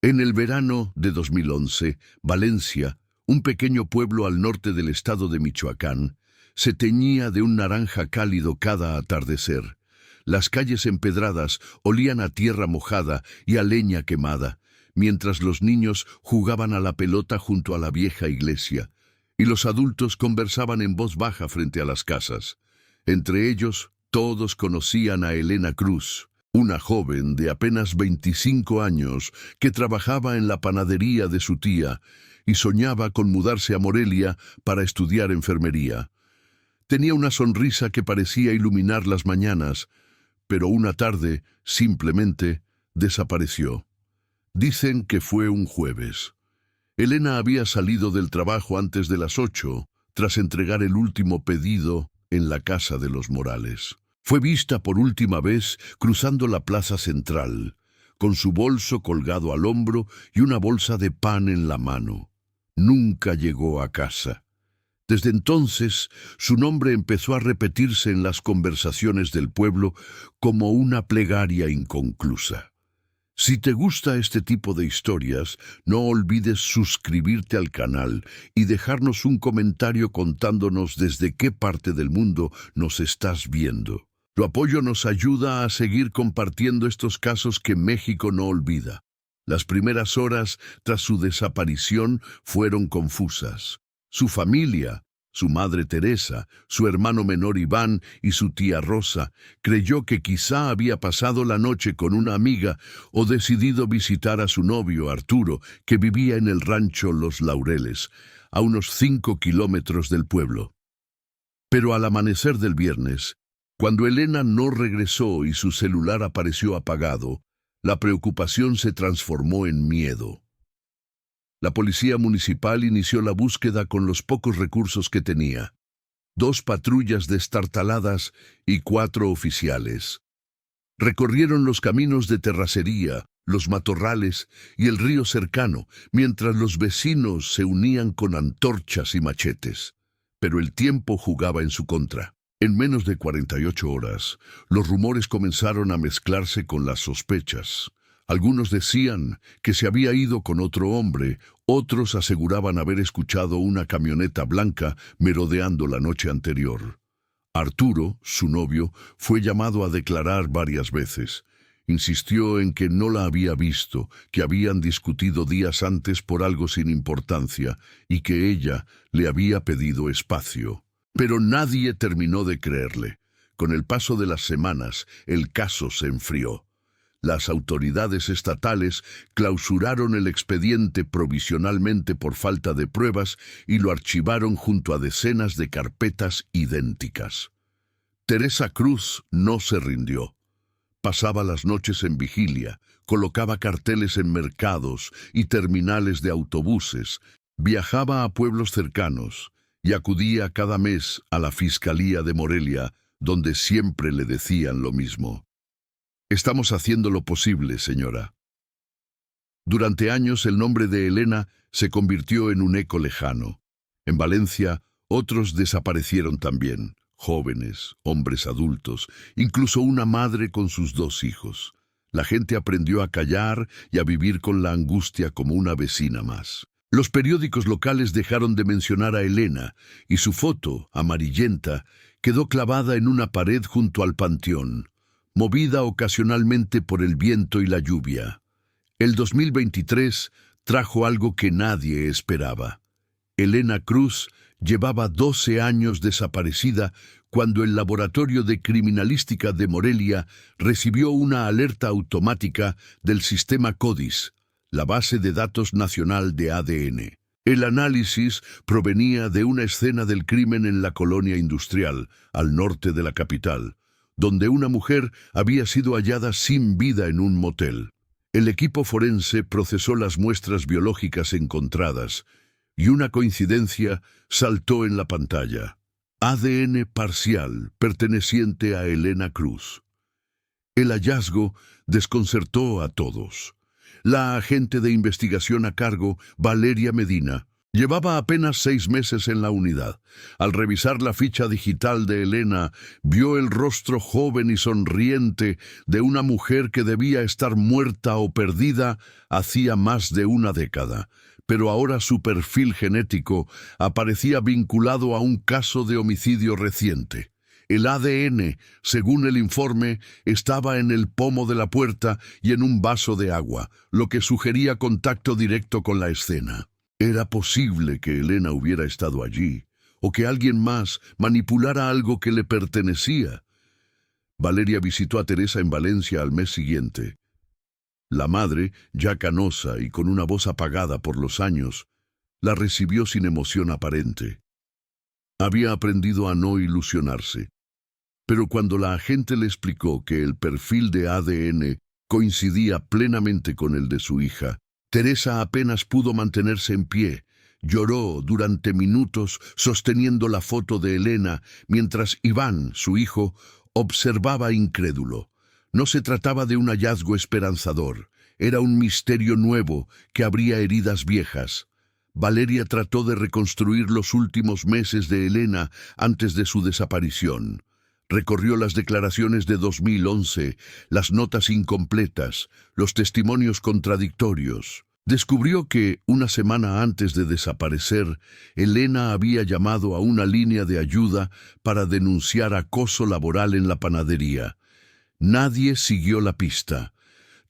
En el verano de 2011, Valencia, un pequeño pueblo al norte del estado de Michoacán, se teñía de un naranja cálido cada atardecer. Las calles empedradas olían a tierra mojada y a leña quemada, mientras los niños jugaban a la pelota junto a la vieja iglesia, y los adultos conversaban en voz baja frente a las casas. Entre ellos, todos conocían a Elena Cruz, una joven de apenas 25 años que trabajaba en la panadería de su tía y soñaba con mudarse a Morelia para estudiar enfermería. Tenía una sonrisa que parecía iluminar las mañanas, pero una tarde simplemente desapareció. Dicen que fue un jueves. Elena había salido del trabajo antes de las 8, tras entregar el último pedido en la casa de los Morales. Fue vista por última vez cruzando la plaza central, con su bolso colgado al hombro y una bolsa de pan en la mano. Nunca llegó a casa. Desde entonces, su nombre empezó a repetirse en las conversaciones del pueblo como una plegaria inconclusa. Si te gusta este tipo de historias, no olvides suscribirte al canal y dejarnos un comentario contándonos desde qué parte del mundo nos estás viendo. Tu apoyo nos ayuda a seguir compartiendo estos casos que México no olvida. Las primeras horas tras su desaparición fueron confusas. Su familia, su madre Teresa, su hermano menor Iván y su tía Rosa, creyó que quizá había pasado la noche con una amiga o decidido visitar a su novio Arturo, que vivía en el rancho Los Laureles, a unos 5 kilómetros del pueblo. Pero al amanecer del viernes, cuando Elena no regresó y su celular apareció apagado, la preocupación se transformó en miedo. La policía municipal inició la búsqueda con los pocos recursos que tenía: 2 patrullas destartaladas y 4 oficiales. Recorrieron los caminos de terracería, los matorrales y el río cercano, mientras los vecinos se unían con antorchas y machetes. Pero el tiempo jugaba en su contra. En menos de 48 horas, los rumores comenzaron a mezclarse con las sospechas. Algunos decían que se había ido con otro hombre, otros aseguraban haber escuchado una camioneta blanca merodeando la noche anterior. Arturo, su novio, fue llamado a declarar varias veces. Insistió en que no la había visto, que habían discutido días antes por algo sin importancia y que ella le había pedido espacio. Pero nadie terminó de creerle. Con el paso de las semanas, el caso se enfrió. Las autoridades estatales clausuraron el expediente provisionalmente por falta de pruebas y lo archivaron junto a decenas de carpetas idénticas. Teresa Cruz no se rindió. Pasaba las noches en vigilia, colocaba carteles en mercados y terminales de autobuses, viajaba a pueblos cercanos y acudía cada mes a la Fiscalía de Morelia, donde siempre le decían lo mismo: «Estamos haciendo lo posible, señora». Durante años el nombre de Elena se convirtió en un eco lejano. En Valencia, otros desaparecieron también, jóvenes, hombres adultos, incluso una madre con sus 2 hijos. La gente aprendió a callar y a vivir con la angustia como una vecina más. Los periódicos locales dejaron de mencionar a Elena y su foto, amarillenta, quedó clavada en una pared junto al panteón, movida ocasionalmente por el viento y la lluvia. El 2023 trajo algo que nadie esperaba. Elena Cruz llevaba 12 años desaparecida cuando el Laboratorio de Criminalística de Morelia recibió una alerta automática del sistema CODIS, la base de datos nacional de ADN. El análisis provenía de una escena del crimen en la colonia industrial, al norte de la capital, donde una mujer había sido hallada sin vida en un motel. El equipo forense procesó las muestras biológicas encontradas, y una coincidencia saltó en la pantalla: ADN parcial perteneciente a Elena Cruz. El hallazgo desconcertó a todos. La agente de investigación a cargo, Valeria Medina, Llevaba apenas 6 meses en la unidad. Al revisar la ficha digital de Elena, vio el rostro joven y sonriente de una mujer que debía estar muerta o perdida hacía más de una década. Pero ahora su perfil genético aparecía vinculado a un caso de homicidio reciente. El ADN, según el informe, estaba en el pomo de la puerta y en un vaso de agua, lo que sugería contacto directo con la escena. Era posible que Elena hubiera estado allí, o que alguien más manipulara algo que le pertenecía. Valeria visitó a Teresa en Valencia al mes siguiente. La madre, ya canosa y con una voz apagada por los años, la recibió sin emoción aparente. Había aprendido a no ilusionarse. Pero cuando la agente le explicó que el perfil de ADN coincidía plenamente con el de su hija, Teresa apenas pudo mantenerse en pie. Lloró durante minutos sosteniendo la foto de Elena, mientras Iván, su hijo, observaba incrédulo. No se trataba de un hallazgo esperanzador, era un misterio nuevo que abría heridas viejas. Valeria trató de reconstruir los últimos meses de Elena antes de su desaparición. Recorrió las declaraciones de 2011, las notas incompletas, los testimonios contradictorios. Descubrió que, una semana antes de desaparecer, Elena había llamado a una línea de ayuda para denunciar acoso laboral en la panadería. Nadie siguió la pista.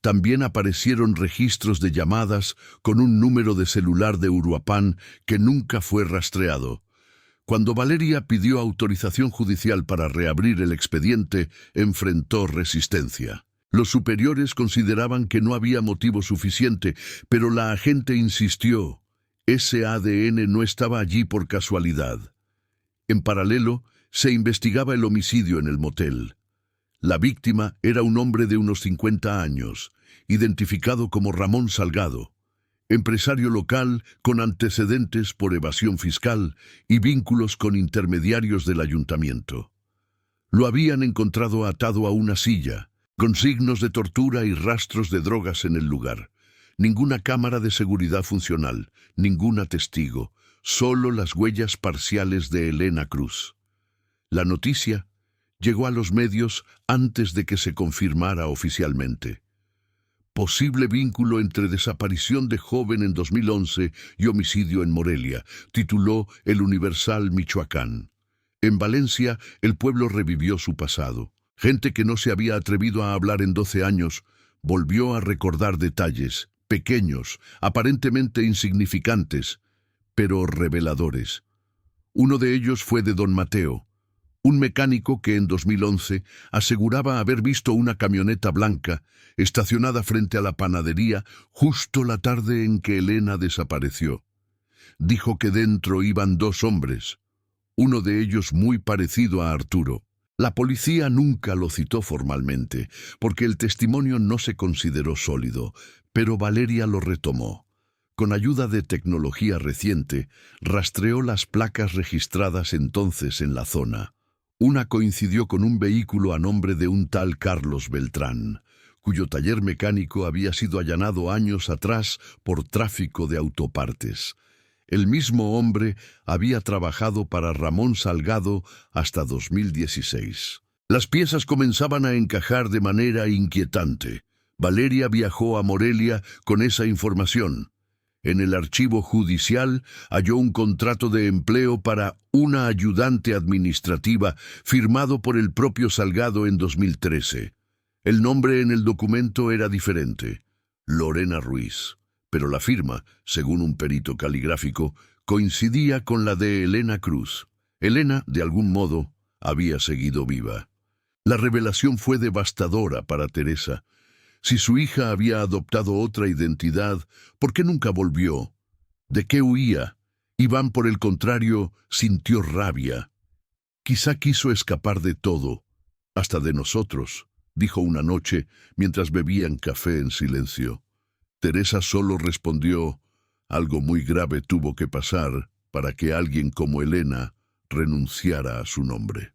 También aparecieron registros de llamadas con un número de celular de Uruapan que nunca fue rastreado. Cuando Valeria pidió autorización judicial para reabrir el expediente, enfrentó resistencia. Los superiores consideraban que no había motivo suficiente, pero la agente insistió. Ese ADN no estaba allí por casualidad. En paralelo, se investigaba el homicidio en el motel. La víctima era un hombre de unos 50 años, identificado como Ramón Salgado, empresario local con antecedentes por evasión fiscal y vínculos con intermediarios del ayuntamiento. Lo habían encontrado atado a una silla, con signos de tortura y rastros de drogas en el lugar. Ninguna cámara de seguridad funcional, ningún testigo, solo las huellas parciales de Elena Cruz. La noticia llegó a los medios antes de que se confirmara oficialmente. Posible vínculo entre desaparición de joven en 2011 y homicidio en Morelia, tituló El Universal Michoacán. En Valencia, el pueblo revivió su pasado. Gente que no se había atrevido a hablar en 12 años, volvió a recordar detalles, pequeños, aparentemente insignificantes, pero reveladores. Uno de ellos fue de don Mateo, un mecánico que en 2011 aseguraba haber visto una camioneta blanca estacionada frente a la panadería justo la tarde en que Elena desapareció. Dijo que dentro iban 2 hombres, uno de ellos muy parecido a Arturo. La policía nunca lo citó formalmente, porque el testimonio no se consideró sólido, pero Valeria lo retomó. Con ayuda de tecnología reciente, rastreó las placas registradas entonces en la zona. Una coincidió con un vehículo a nombre de un tal Carlos Beltrán, cuyo taller mecánico había sido allanado años atrás por tráfico de autopartes. El mismo hombre había trabajado para Ramón Salgado hasta 2016. Las piezas comenzaban a encajar de manera inquietante. Valeria viajó a Morelia con esa información. En el archivo judicial halló un contrato de empleo para una ayudante administrativa firmado por el propio Salgado en 2013. El nombre en el documento era diferente, Lorena Ruiz, pero la firma, según un perito caligráfico, coincidía con la de Elena Cruz. Elena, de algún modo, había seguido viva. La revelación fue devastadora para Teresa. Si su hija había adoptado otra identidad, ¿por qué nunca volvió? ¿De qué huía? Iván, por el contrario, sintió rabia. Quizá quiso escapar de todo, hasta de nosotros, dijo una noche mientras bebían café en silencio. Teresa solo respondió, algo muy grave tuvo que pasar para que alguien como Elena renunciara a su nombre.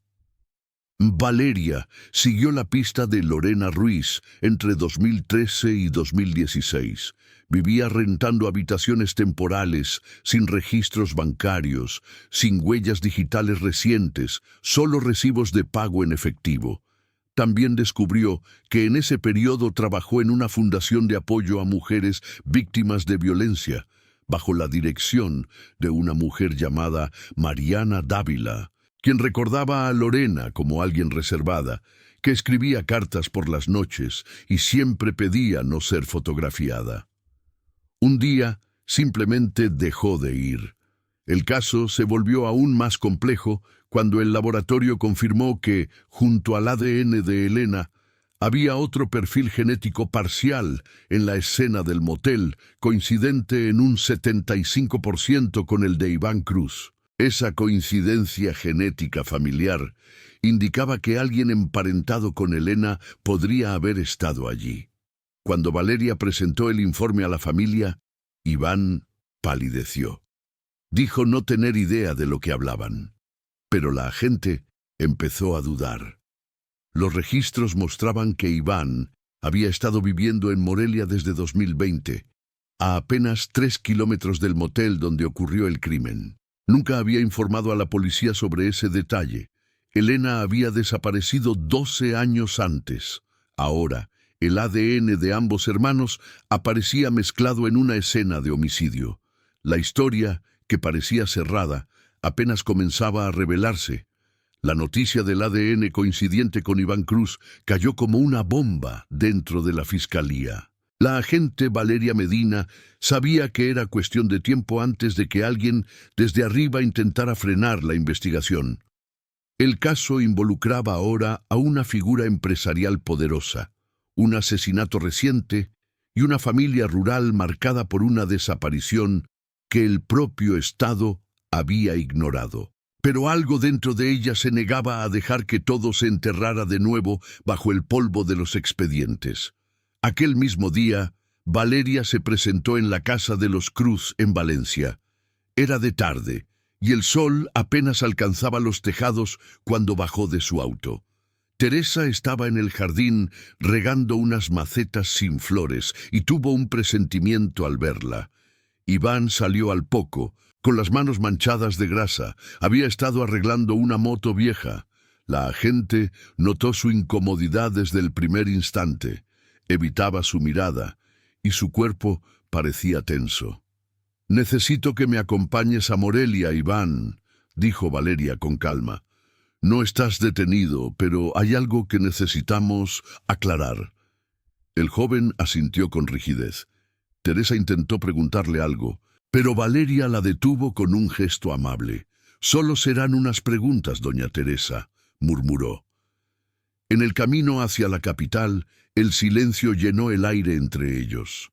Valeria siguió la pista de Lorena Ruiz entre 2013 y 2016. Vivía rentando habitaciones temporales, sin registros bancarios, sin huellas digitales recientes, solo recibos de pago en efectivo. También descubrió que en ese periodo trabajó en una fundación de apoyo a mujeres víctimas de violencia, bajo la dirección de una mujer llamada Mariana Dávila, quien recordaba a Lorena como alguien reservada, que escribía cartas por las noches y siempre pedía no ser fotografiada. Un día simplemente dejó de ir. El caso se volvió aún más complejo cuando el laboratorio confirmó que, junto al ADN de Elena, había otro perfil genético parcial en la escena del motel, coincidente en un 75% con el de Iván Cruz. Esa coincidencia genética familiar indicaba que alguien emparentado con Elena podría haber estado allí. Cuando Valeria presentó el informe a la familia, Iván palideció. Dijo no tener idea de lo que hablaban. Pero la agente empezó a dudar. Los registros mostraban que Iván había estado viviendo en Morelia desde 2020, a apenas 3 kilómetros del motel donde ocurrió el crimen. Nunca había informado a la policía sobre ese detalle. Elena había desaparecido 12 años antes. Ahora, el ADN de ambos hermanos aparecía mezclado en una escena de homicidio. La historia, que parecía cerrada, apenas comenzaba a revelarse. La noticia del ADN coincidente con Iván Cruz cayó como una bomba dentro de la fiscalía. La agente Valeria Medina sabía que era cuestión de tiempo antes de que alguien desde arriba intentara frenar la investigación. El caso involucraba ahora a una figura empresarial poderosa, un asesinato reciente y una familia rural marcada por una desaparición que el propio Estado había ignorado. Pero algo dentro de ella se negaba a dejar que todo se enterrara de nuevo bajo el polvo de los expedientes. Aquel mismo día, Valeria se presentó en la casa de los Cruz en Valencia. Era de tarde, y el sol apenas alcanzaba los tejados cuando bajó de su auto. Teresa estaba en el jardín regando unas macetas sin flores y tuvo un presentimiento al verla. Iván salió al poco, con las manos manchadas de grasa. Había estado arreglando una moto vieja. La agente notó su incomodidad desde el primer instante. Evitaba su mirada, y su cuerpo parecía tenso. «Necesito que me acompañes a Morelia, Iván», dijo Valeria con calma. «No estás detenido, pero hay algo que necesitamos aclarar». El joven asintió con rigidez. Teresa intentó preguntarle algo, pero Valeria la detuvo con un gesto amable. «Solo serán unas preguntas, doña Teresa», murmuró. En el camino hacia la capital, el silencio llenó el aire entre ellos.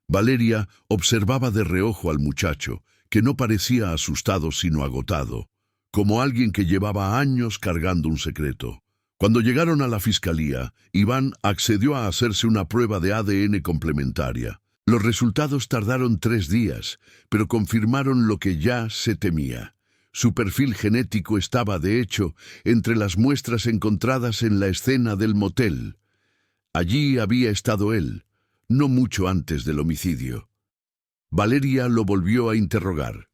Valeria observaba de reojo al muchacho, que no parecía asustado sino agotado, como alguien que llevaba años cargando un secreto. Cuando llegaron a la fiscalía, Iván accedió a hacerse una prueba de ADN complementaria. Los resultados tardaron 3 días, pero confirmaron lo que ya se temía. Su perfil genético estaba, de hecho, entre las muestras encontradas en la escena del motel. Allí había estado él, no mucho antes del homicidio. Valeria lo volvió a interrogar.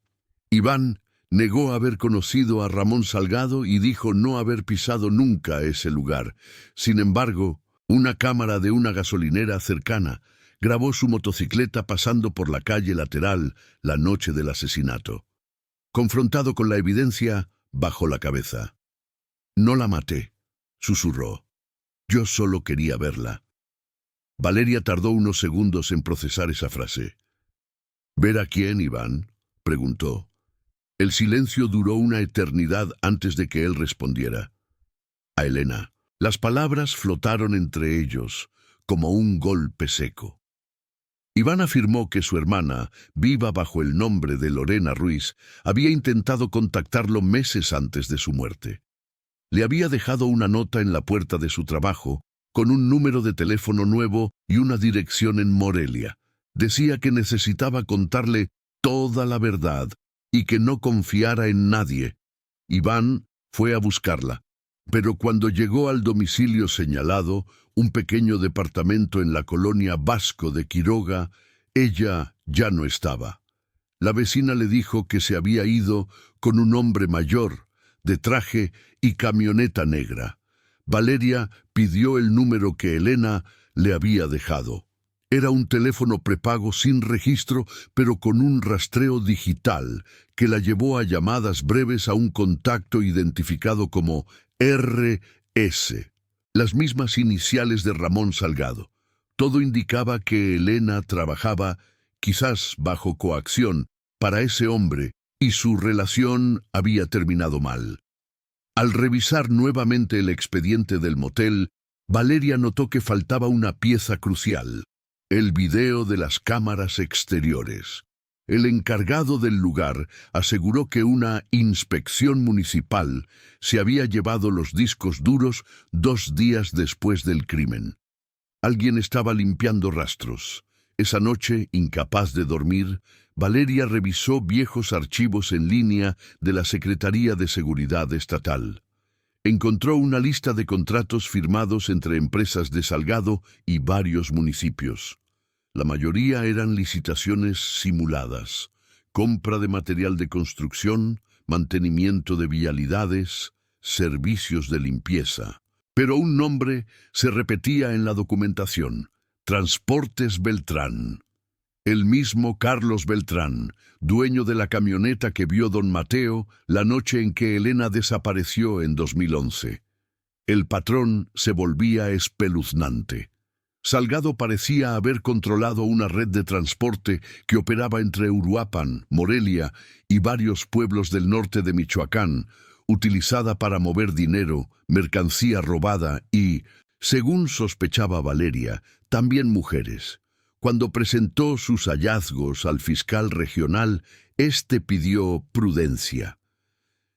Iván negó haber conocido a Ramón Salgado y dijo no haber pisado nunca ese lugar. Sin embargo, una cámara de una gasolinera cercana grabó su motocicleta pasando por la calle lateral la noche del asesinato. Confrontado con la evidencia, bajó la cabeza. «No la maté», susurró. «Yo solo quería verla». Valeria tardó unos segundos en procesar esa frase. «¿Ver a quién, Iván?», preguntó. El silencio duró una eternidad antes de que él respondiera. «A Elena». Las palabras flotaron entre ellos, como un golpe seco. Iván afirmó que su hermana, viva bajo el nombre de Lorena Ruiz, había intentado contactarlo meses antes de su muerte. Le había dejado una nota en la puerta de su trabajo, con un número de teléfono nuevo y una dirección en Morelia. Decía que necesitaba contarle toda la verdad y que no confiara en nadie. Iván fue a buscarla, Pero cuando llegó al domicilio señalado, un pequeño departamento en la colonia Vasco de Quiroga, ella ya no estaba. La vecina le dijo que se había ido con un hombre mayor, de traje y camioneta negra. Valeria pidió el número que Elena le había dejado. Era un teléfono prepago sin registro, pero con un rastreo digital que la llevó a llamadas breves a un contacto identificado como RS, las mismas iniciales de Ramón Salgado. Todo indicaba que Elena trabajaba, quizás bajo coacción, para ese hombre, y su relación había terminado mal. Al revisar nuevamente el expediente del motel, Valeria notó que faltaba una pieza crucial: el video de las cámaras exteriores. El encargado del lugar aseguró que una inspección municipal se había llevado los discos duros 2 días después del crimen. Alguien estaba limpiando rastros. Esa noche, incapaz de dormir, Valeria revisó viejos archivos en línea de la Secretaría de Seguridad Estatal. Encontró una lista de contratos firmados entre empresas de Salgado y varios municipios. La mayoría eran licitaciones simuladas: compra de material de construcción, mantenimiento de vialidades, servicios de limpieza. Pero un nombre se repetía en la documentación: Transportes Beltrán. El mismo Carlos Beltrán, dueño de la camioneta que vio don Mateo la noche en que Elena desapareció en 2011. El patrón se volvía espeluznante. Salgado parecía haber controlado una red de transporte que operaba entre Uruapan, Morelia y varios pueblos del norte de Michoacán, utilizada para mover dinero, mercancía robada y, según sospechaba Valeria, también mujeres. Cuando presentó sus hallazgos al fiscal regional, éste pidió prudencia.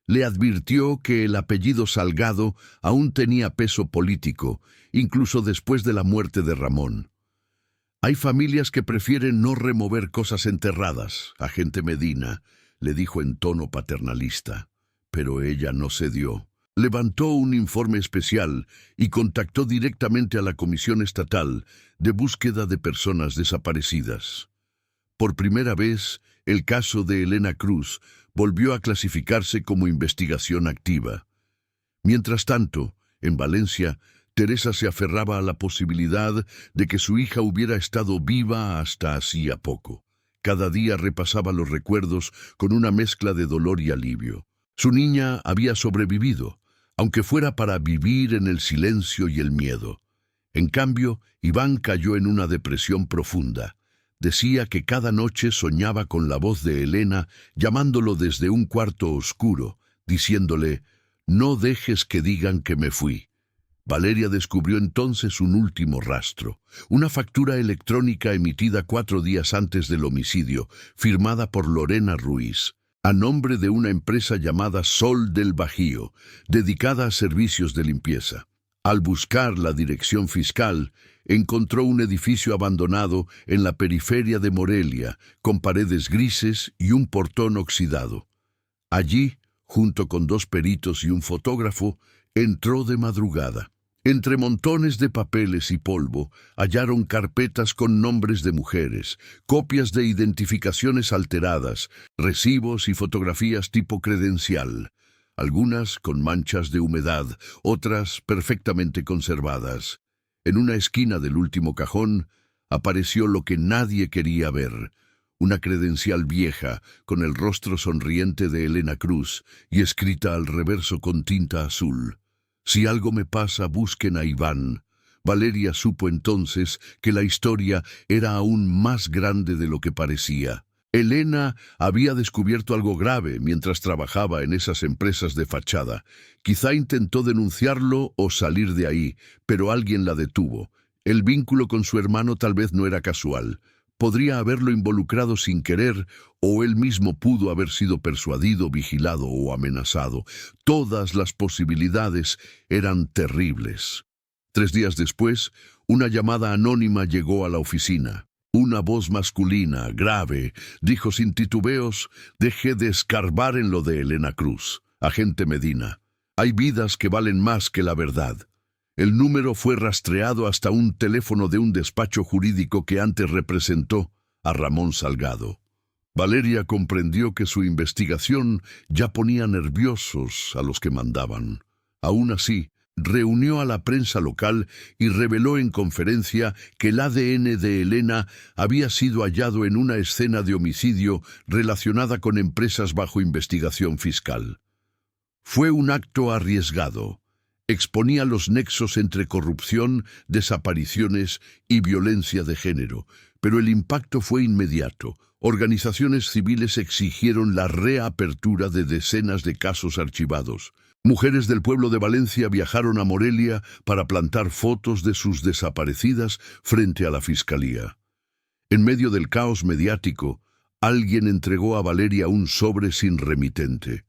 Le advirtió que el apellido Salgado aún tenía peso político, incluso después de la muerte de Ramón. «Hay familias que prefieren no remover cosas enterradas, agente Medina», le dijo en tono paternalista. Pero ella no cedió. Levantó un informe especial y contactó directamente a la Comisión Estatal de Búsqueda de Personas Desaparecidas. Por primera vez, el caso de Elena Cruz volvió a clasificarse como investigación activa. Mientras tanto, en Valencia, Teresa se aferraba a la posibilidad de que su hija hubiera estado viva hasta hacía poco. Cada día repasaba los recuerdos con una mezcla de dolor y alivio. Su niña había sobrevivido, aunque fuera para vivir en el silencio y el miedo. En cambio, Iván cayó en una depresión profunda. Decía que cada noche soñaba con la voz de Elena llamándolo desde un cuarto oscuro, diciéndole: «No dejes que digan que me fui». Valeria descubrió entonces un último rastro: una factura electrónica emitida 4 días antes del homicidio, firmada por Lorena Ruiz, a nombre de una empresa llamada Sol del Bajío, dedicada a servicios de limpieza. Al buscar la dirección fiscal, encontró un edificio abandonado en la periferia de Morelia, con paredes grises y un portón oxidado. Allí, junto con 2 peritos y un fotógrafo, entró de madrugada. Entre montones de papeles y polvo, hallaron carpetas con nombres de mujeres, copias de identificaciones alteradas, recibos y fotografías tipo credencial, algunas con manchas de humedad, otras perfectamente conservadas. En una esquina del último cajón apareció lo que nadie quería ver: una credencial vieja con el rostro sonriente de Elena Cruz y escrita al reverso con tinta azul: «Si algo me pasa, busquen a Iván». Valeria supo entonces que la historia era aún más grande de lo que parecía. Elena había descubierto algo grave mientras trabajaba en esas empresas de fachada. Quizá intentó denunciarlo o salir de ahí, pero alguien la detuvo. El vínculo con su hermano tal vez no era casual. Podría haberlo involucrado sin querer, o él mismo pudo haber sido persuadido, vigilado o amenazado. Todas las posibilidades eran terribles. 3 días después, una llamada anónima llegó a la oficina. Una voz masculina, grave, dijo sin titubeos: «Deje de escarbar en lo de Elena Cruz, agente Medina. Hay vidas que valen más que la verdad. El número fue rastreado hasta un teléfono de un despacho jurídico que antes representó a Ramón Salgado. Valeria comprendió que su investigación ya ponía nerviosos a los que mandaban. Aún así, reunió a la prensa local y reveló en conferencia que el ADN de Elena había sido hallado en una escena de homicidio relacionada con empresas bajo investigación fiscal. Fue un acto arriesgado. Exponía los nexos entre corrupción, desapariciones y violencia de género, pero el impacto fue inmediato. Organizaciones civiles exigieron la reapertura de decenas de casos archivados. Mujeres del pueblo de Valencia viajaron a Morelia para plantar fotos de sus desaparecidas frente a la fiscalía. En medio del caos mediático, alguien entregó a Valeria un sobre sin remitente.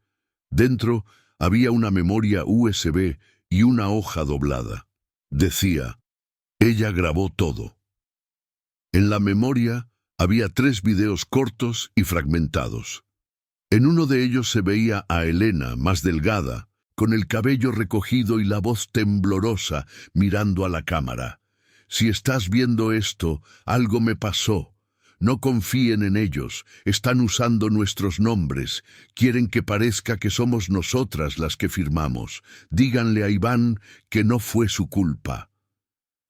Dentro había una memoria USB y una hoja doblada. Decía, ella grabó todo. En la memoria había 3 videos cortos y fragmentados. En uno de ellos se veía a Elena, más delgada, con el cabello recogido y la voz temblorosa, mirando a la cámara. Si estás viendo esto, algo me pasó. No confíen en ellos, están usando nuestros nombres, quieren que parezca que somos nosotras las que firmamos. Díganle a Iván que no fue su culpa.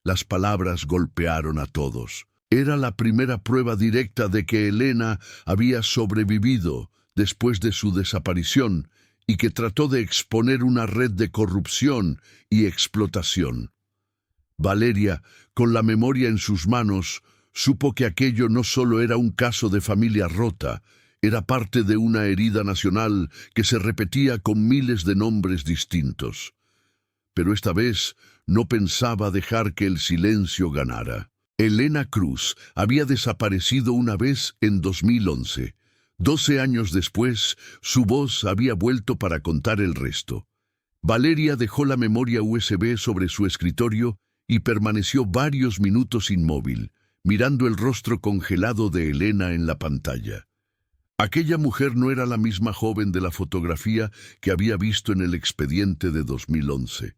Las palabras golpearon a todos. Era la primera prueba directa de que Elena había sobrevivido después de su desaparición y que trató de exponer una red de corrupción y explotación. Valeria, con la memoria en sus manos, supo que aquello no solo era un caso de familia rota, era parte de una herida nacional que se repetía con miles de nombres distintos. Pero esta vez no pensaba dejar que el silencio ganara. Elena Cruz había desaparecido una vez en 2011. 12 años después, su voz había vuelto para contar el resto. Valeria dejó la memoria USB sobre su escritorio y permaneció varios minutos inmóvil, mirando el rostro congelado de Elena en la pantalla. Aquella mujer no era la misma joven de la fotografía que había visto en el expediente de 2011.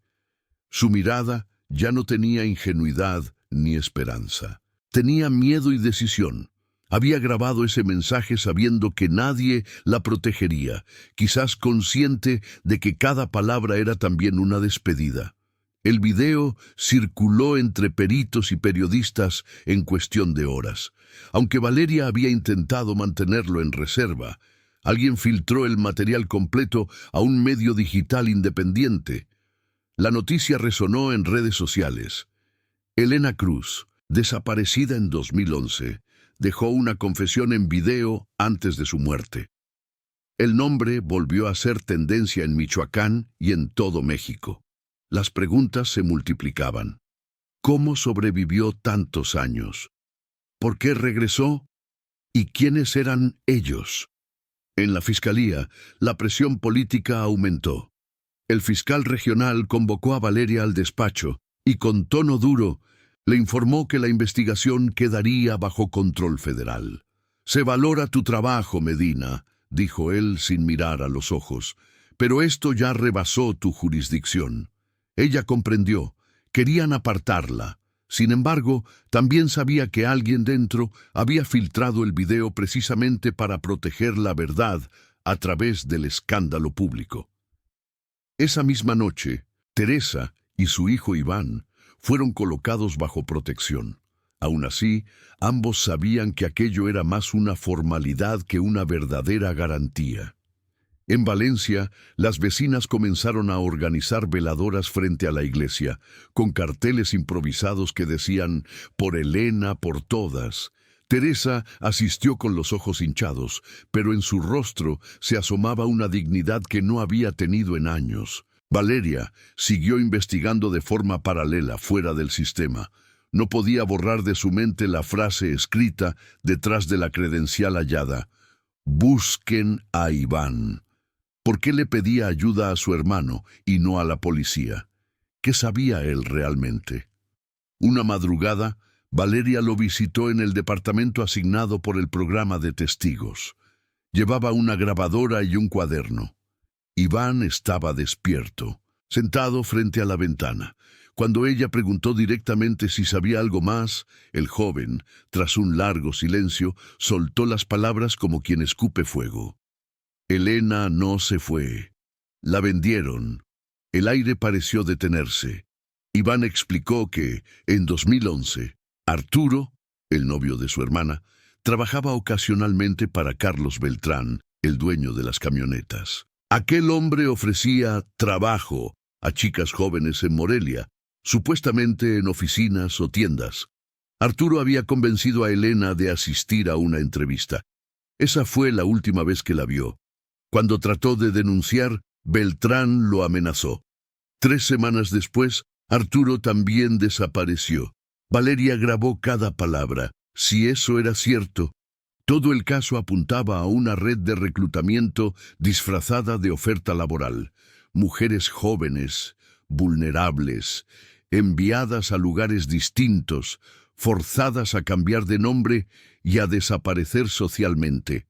Su mirada ya no tenía ingenuidad ni esperanza. Tenía miedo y decisión. Había grabado ese mensaje sabiendo que nadie la protegería, quizás consciente de que cada palabra era también una despedida. El video circuló entre peritos y periodistas en cuestión de horas. Aunque Valeria había intentado mantenerlo en reserva, alguien filtró el material completo a un medio digital independiente. La noticia resonó en redes sociales. Elena Cruz, desaparecida en 2011, dejó una confesión en video antes de su muerte. El nombre volvió a ser tendencia en Michoacán y en todo México. Las preguntas se multiplicaban. ¿Cómo sobrevivió tantos años? ¿Por qué regresó? ¿Y quiénes eran ellos? En la fiscalía, la presión política aumentó. El fiscal regional convocó a Valeria al despacho y con tono duro le informó que la investigación quedaría bajo control federal. «Se valora tu trabajo, Medina», dijo él sin mirar a los ojos, «pero esto ya rebasó tu jurisdicción». Ella comprendió. Querían apartarla. Sin embargo, también sabía que alguien dentro había filtrado el video precisamente para proteger la verdad a través del escándalo público. Esa misma noche, Teresa y su hijo Iván fueron colocados bajo protección. Aún así, ambos sabían que aquello era más una formalidad que una verdadera garantía. En Valencia, las vecinas comenzaron a organizar veladoras frente a la iglesia, con carteles improvisados que decían «Por Elena, por todas». Teresa asistió con los ojos hinchados, pero en su rostro se asomaba una dignidad que no había tenido en años. Valeria siguió investigando de forma paralela, fuera del sistema. No podía borrar de su mente la frase escrita detrás de la credencial hallada: «Busquen a Iván». ¿Por qué le pedía ayuda a su hermano y no a la policía? ¿Qué sabía él realmente? Una madrugada, Valeria lo visitó en el departamento asignado por el programa de testigos. Llevaba una grabadora y un cuaderno. Iván estaba despierto, sentado frente a la ventana. Cuando ella preguntó directamente si sabía algo más, el joven, tras un largo silencio, soltó las palabras como quien escupe fuego. Elena no se fue. La vendieron. El aire pareció detenerse. Iván explicó que, en 2011, Arturo, el novio de su hermana, trabajaba ocasionalmente para Carlos Beltrán, el dueño de las camionetas. Aquel hombre ofrecía trabajo a chicas jóvenes en Morelia, supuestamente en oficinas o tiendas. Arturo había convencido a Elena de asistir a una entrevista. Esa fue la última vez que la vio. Cuando trató de denunciar, Beltrán lo amenazó. 3 semanas después, Arturo también desapareció. Valeria grabó cada palabra. Si eso era cierto, todo el caso apuntaba a una red de reclutamiento disfrazada de oferta laboral. Mujeres jóvenes, vulnerables, enviadas a lugares distintos, forzadas a cambiar de nombre y a desaparecer socialmente.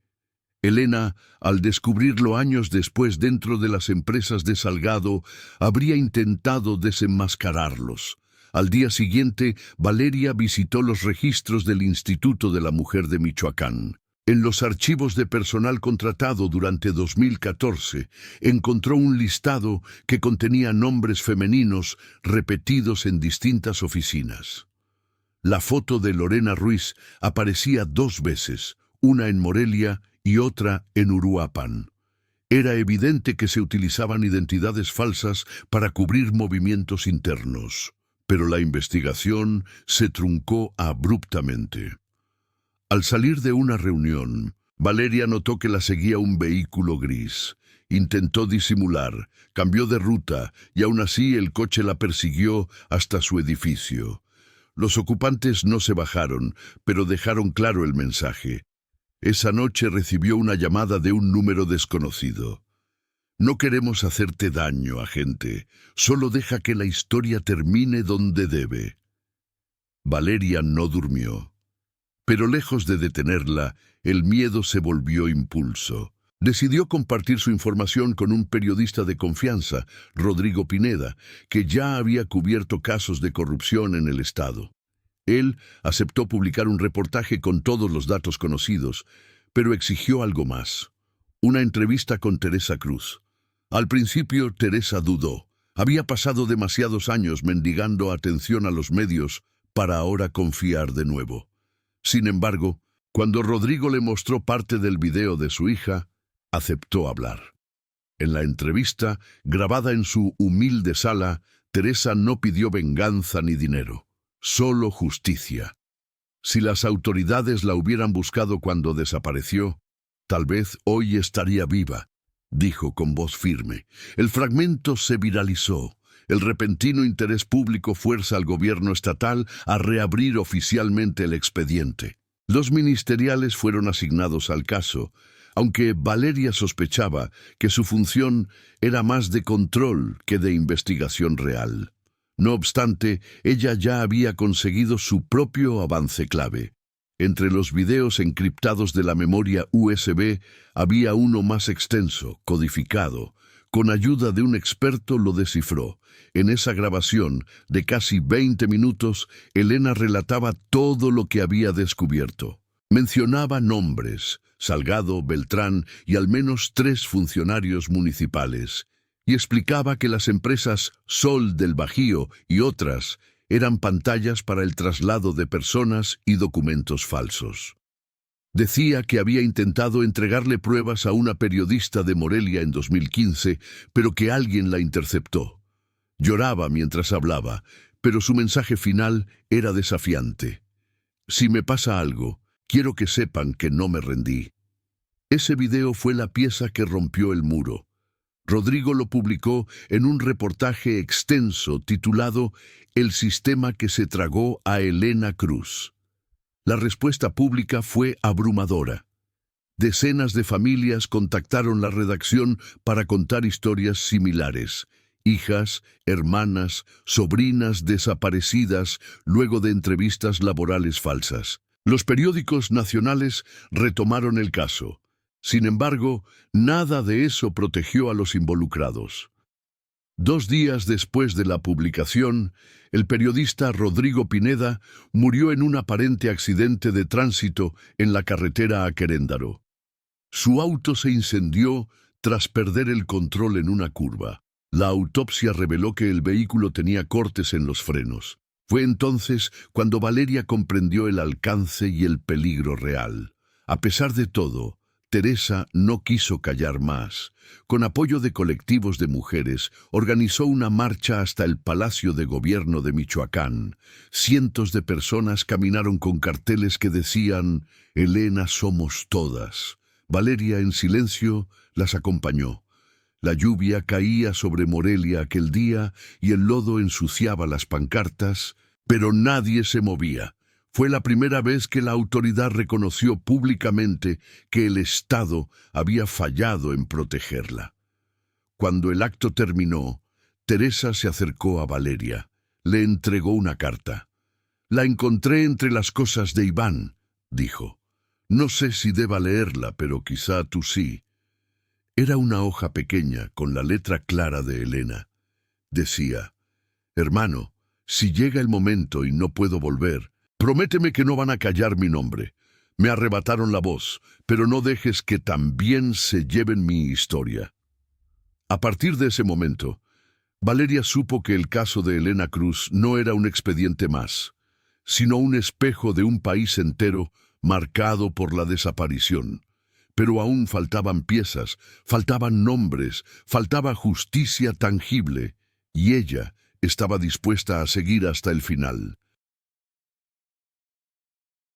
Elena, al descubrirlo años después dentro de las empresas de Salgado, habría intentado desenmascararlos. Al día siguiente, Valeria visitó los registros del Instituto de la Mujer de Michoacán. En los archivos de personal contratado durante 2014, encontró un listado que contenía nombres femeninos repetidos en distintas oficinas. La foto de Lorena Ruiz aparecía 2 veces, una en Morelia y otra en Uruapan. Era evidente que se utilizaban identidades falsas para cubrir movimientos internos, pero la investigación se truncó abruptamente. Al salir de una reunión, Valeria notó que la seguía un vehículo gris. Intentó disimular, cambió de ruta y aún así el coche la persiguió hasta su edificio. Los ocupantes no se bajaron, pero dejaron claro el mensaje. Esa noche recibió una llamada de un número desconocido. No queremos hacerte daño, agente. Solo deja que la historia termine donde debe. Valeria no durmió. Pero lejos de detenerla, el miedo se volvió impulso. Decidió compartir su información con un periodista de confianza, Rodrigo Pineda, que ya había cubierto casos de corrupción en el estado. Él aceptó publicar un reportaje con todos los datos conocidos, pero exigió algo más. Una entrevista con Teresa Cruz. Al principio, Teresa dudó. Había pasado demasiados años mendigando atención a los medios para ahora confiar de nuevo. Sin embargo, cuando Rodrigo le mostró parte del video de su hija, aceptó hablar. En la entrevista, grabada en su humilde sala, Teresa no pidió venganza ni dinero. Solo justicia. Si las autoridades la hubieran buscado cuando desapareció, tal vez hoy estaría viva, dijo con voz firme. El fragmento se viralizó. El repentino interés público fuerza al gobierno estatal a reabrir oficialmente el expediente. Los ministeriales fueron asignados al caso, aunque Valeria sospechaba que su función era más de control que de investigación real. No obstante, ella ya había conseguido su propio avance clave. Entre los videos encriptados de la memoria USB había uno más extenso, codificado. Con ayuda de un experto lo descifró. En esa grabación, de casi 20 minutos, Elena relataba todo lo que había descubierto. Mencionaba nombres, Salgado, Beltrán y al menos 3 funcionarios municipales, y explicaba que las empresas Sol del Bajío y otras eran pantallas para el traslado de personas y documentos falsos. Decía que había intentado entregarle pruebas a una periodista de Morelia en 2015, pero que alguien la interceptó. Lloraba mientras hablaba, pero su mensaje final era desafiante. Si me pasa algo, quiero que sepan que no me rendí. Ese video fue la pieza que rompió el muro. Rodrigo lo publicó en un reportaje extenso titulado El sistema que se tragó a Elena Cruz. La respuesta pública fue abrumadora. Decenas de familias contactaron la redacción para contar historias similares. Hijas, hermanas, sobrinas desaparecidas luego de entrevistas laborales falsas. Los periódicos nacionales retomaron el caso. Sin embargo, nada de eso protegió a los involucrados. 2 días después de la publicación, el periodista Rodrigo Pineda murió en un aparente accidente de tránsito en la carretera a Queréndaro. Su auto se incendió tras perder el control en una curva. La autopsia reveló que el vehículo tenía cortes en los frenos. Fue entonces cuando Valeria comprendió el alcance y el peligro real. A pesar de todo, Teresa no quiso callar más. Con apoyo de colectivos de mujeres, organizó una marcha hasta el Palacio de Gobierno de Michoacán. Cientos de personas caminaron con carteles que decían: «Elena, somos todas». Valeria, en silencio, las acompañó. La lluvia caía sobre Morelia aquel día y el lodo ensuciaba las pancartas, pero nadie se movía. Fue la primera vez que la autoridad reconoció públicamente que el Estado había fallado en protegerla. Cuando el acto terminó, Teresa se acercó a Valeria. Le entregó una carta. «La encontré entre las cosas de Iván», dijo. «No sé si deba leerla, pero quizá tú sí». Era una hoja pequeña con la letra clara de Elena. Decía: «Hermano, si llega el momento y no puedo volver, prométeme que no van a callar mi nombre. Me arrebataron la voz, pero no dejes que también se lleven mi historia». A partir de ese momento, Valeria supo que el caso de Elena Cruz no era un expediente más, sino un espejo de un país entero marcado por la desaparición. Pero aún faltaban piezas, faltaban nombres, faltaba justicia tangible, y ella estaba dispuesta a seguir hasta el final.